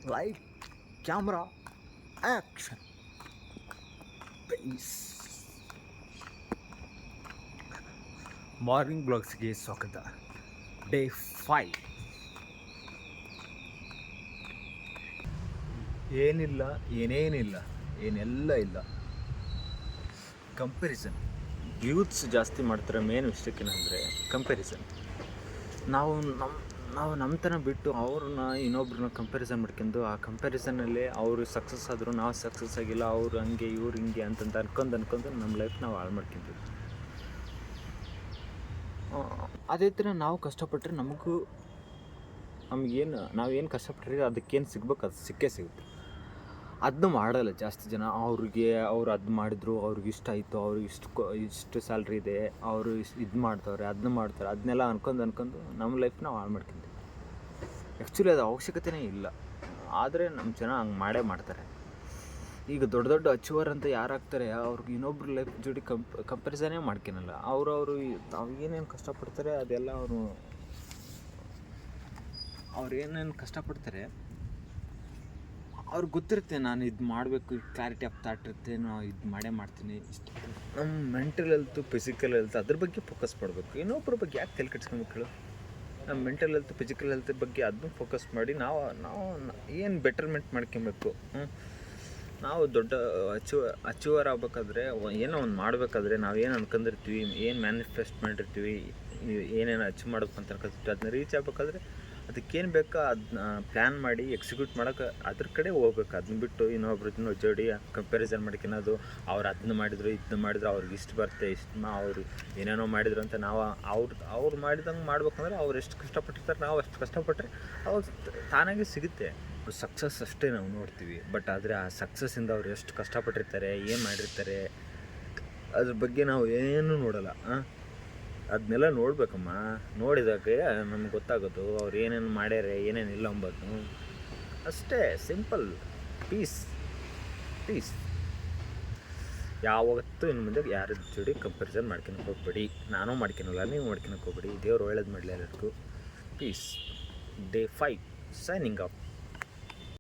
Light, camera, action. Peace. Morning ಬ್ಲಾಗ್ಸ್ಗೆ ಸ್ವಾಗತ. Day 5. ಏನಿಲ್ಲ, ಏನೇನಿಲ್ಲ, ಏನೆಲ್ಲ ಇಲ್ಲ. ಕಂಪ್ಯಾರಿಸನ್. ಯೂತ್ಸ್ ಜಾಸ್ತಿ ಮಾಡ್ತಾರೆ. ಮೇನ್ ಮಿಸ್ಟೇಕ್ ಏನಂದರೆ ಕಂಪ್ಯಾರಿಸನ್. ನಾವು ನಮ್ಮ ಥರ ಬಿಟ್ಟು ಅವ್ರನ್ನ ಇನ್ನೊಬ್ರನ್ನ ಕಂಪ್ಯಾರಿಸನ್ ಮಾಡ್ಕೊಂಡು ಆ ಕಂಪ್ಯಾರಿಸನಲ್ಲಿ ಅವರು ಸಕ್ಸಸ್ ಆದರೂ ನಾವು ಸಕ್ಸಸ್ ಆಗಿಲ್ಲ, ಅವ್ರು ಹಂಗೆ ಇವ್ರು ಹಿಂಗೆ ಅಂತಂತ ಅನ್ಕೊಂಡು ನಮ್ಮ ಲೈಫ್ ನಾವು ಹಾಳು ಮಾಡ್ಕೊಂತೀವಿ. ಅದೇ ಥರ ನಾವು ಕಷ್ಟಪಟ್ಟರೆ ನಾವೇನು ಕಷ್ಟಪಟ್ಟರೆ ಅದಕ್ಕೇನು ಸಿಗ್ಬೇಕು ಅದು ಸಿಕ್ಕೇ ಸಿಗುತ್ತೆ. ಅದನ್ನ ಮಾಡಲ್ಲ ಜಾಸ್ತಿ ಜನ. ಅವ್ರು ಅದು ಮಾಡಿದ್ರು, ಅವ್ರಿಗೆ ಇಷ್ಟ ಆಯಿತು, ಅವ್ರಿಗೆ ಇಷ್ಟು ಸ್ಯಾಲ್ರಿ ಇದೆ, ಅವರು ಇದು ಮಾಡ್ತಾರೆ, ಅದನ್ನೆಲ್ಲ ಅನ್ಕೊಂಡು ನಮ್ಮ ಲೈಫ್ ನಾವು ಹಾಳು ಮಾಡ್ಕೊಂತೀವಿ. ಆ್ಯಕ್ಚುಲಿ ಅದು ಅವಶ್ಯಕತೆಯೇ ಇಲ್ಲ, ಆದರೆ ನಮ್ಮ ಜನ ಹಂಗೆ ಮಾಡೇ ಮಾಡ್ತಾರೆ. ಈಗ ದೊಡ್ಡ ದೊಡ್ಡ ಅಚೀವರ್ ಅಂತ ಯಾರಾಗ್ತಾರೆ, ಅವ್ರಿಗೆ ಇನ್ನೊಬ್ರ ಲೈಫ್ ಜೋಡಿ ಕಂಪ್ಯಾರಿಸನೇ ಮಾಡ್ಕೊಳಲ್ಲ. ಅವರು ಏನೇನು ಕಷ್ಟಪಡ್ತಾರೆ ಅದೆಲ್ಲ ಅವ್ರು ಏನೇನು ಕಷ್ಟಪಡ್ತಾರೆ ಅವ್ರಿಗೆ ಗೊತ್ತಿರುತ್ತೆ. ನಾನು ಇದು ಮಾಡಬೇಕು, ಕ್ಲಾರಿಟಿ ಆಫ್ ಥಾಟ್ ಇರುತ್ತೆ, ನಾವು ಇದು ಮಾಡೇ ಮಾಡ್ತೀನಿ. ಇಷ್ಟು ನಮ್ಮ ಮೆಂಟಲ್ ಹೆಲ್ತು, ಫಿಸಿಕಲ್ ಹೆಲ್ತ್ ಅದ್ರ ಬಗ್ಗೆ ಫೋಕಸ್ ಮಾಡಬೇಕು. ಇನ್ನೊಬ್ಬರ ಬಗ್ಗೆ ಯಾಕೆ ತಲೆ ಕೆಡ್ಸ್ಕೊಬೇಕು ಹೇಳು? ನಮ್ಮ ಮೆಂಟಲ್ ಹೆಲ್ತ್, ಫಿಸಿಕಲ್ ಹೆಲ್ತ್ ಬಗ್ಗೆ ಅದನ್ನು ಫೋಕಸ್ ಮಾಡಿ ನಾವು ಏನು ಬೆಟರ್ಮೆಂಟ್ ಮಾಡ್ಕೊಬೇಕು. ನಾವು ದೊಡ್ಡ ಅಚೀವರ್ ಆಗ್ಬೇಕಾದ್ರೆ, ಏನೋ ಒಂದು ಮಾಡಬೇಕಾದ್ರೆ ನಾವು ಏನು ಅನ್ಕೊಂಡಿರ್ತೀವಿ, ಏನು ಮ್ಯಾನಿಫೆಸ್ಟ್ ಮಾಡಿರ್ತೀವಿ, ಏನೇನು ಅಚೀವ್ ಮಾಡಬೇಕು ಅಂತ ಅನ್ಕೊಳ್ತೀವಿ, ಅದನ್ನ ರೀಚ್ ಆಗ್ಬೇಕಾದ್ರೆ ಅದಕ್ಕೇನು ಬೇಕೋ ಅದನ್ನ ಪ್ಲ್ಯಾನ್ ಮಾಡಿ ಎಕ್ಸಿಕ್ಯೂಟ್ ಮಾಡೋಕೆ ಅದ್ರ ಕಡೆ ಹೋಗ್ಬೇಕು. ಅದನ್ನ ಬಿಟ್ಟು ಇನ್ನೊಬ್ರದ್ದು ಜೋಡಿ ಕಂಪ್ಯಾರಿಸನ್ ಮಾಡ್ಕೊಳೋದು, ಅವ್ರು ಅದನ್ನ ಮಾಡಿದ್ರು ಇದನ್ನ ಮಾಡಿದ್ರು, ಅವ್ರಿಗೆ ಇಷ್ಟು ಬರುತ್ತೆ, ಅವರು ಏನೇನೋ ಮಾಡಿದ್ರು ಅಂತ ನಾವು ಅವ್ರು ಮಾಡಿದಂಗೆ ಮಾಡ್ಬೇಕಂದ್ರೆ ಅವ್ರು ಎಷ್ಟು ಕಷ್ಟಪಟ್ಟಿರ್ತಾರೆ, ನಾವು ಅಷ್ಟು ಕಷ್ಟಪಟ್ಟರೆ ಅವ್ರು ತಾನಾಗೆ ಸಿಗುತ್ತೆ. ಸಕ್ಸಸ್ ಅಷ್ಟೇ ನಾವು ನೋಡ್ತೀವಿ, ಬಟ್ ಆದರೆ ಆ ಸಕ್ಸಸ್ಸಿಂದ ಅವ್ರು ಎಷ್ಟು ಕಷ್ಟಪಟ್ಟಿರ್ತಾರೆ, ಏನು ಮಾಡಿರ್ತಾರೆ, ಅದ್ರ ಬಗ್ಗೆ ನಾವು ಏನೂ ನೋಡೋಲ್ಲ. ಅದನ್ನೆಲ್ಲ ನೋಡಬೇಕಮ್ಮ. ನೋಡಿದಾಗ ನಮ್ಗೆ ಗೊತ್ತಾಗೋದು ಅವ್ರು ಏನೇನು ಮಾಡ್ಯಾರೆ, ಏನೇನಿಲ್ಲ ಅಂಬೋದು ಅಷ್ಟೇ. ಸಿಂಪಲ್. ಪೀಸ್. ಯಾವತ್ತೂ ಇನ್ನು ಮುಂದೆ ಯಾರ ಜೋಡಿ ಕಂಪ್ಯಾರಿಸನ್ ಮಾಡ್ಕೊಳಕ್ಕೆ ಹೋಗ್ಬೇಡಿ. ನಾನೂ ಮಾಡ್ಕೊಳಲ್ಲ, ನೀವು ಮಾಡ್ಕೊಳಕ್ಕೆ ಹೋಗ್ಬೇಡಿ. ದೇವ್ರು ಒಳ್ಳೇದು ಮಾಡಲಿ ಎಲ್ಲರಿಗೂ. ಪೀಸ್. Day 5 signing off.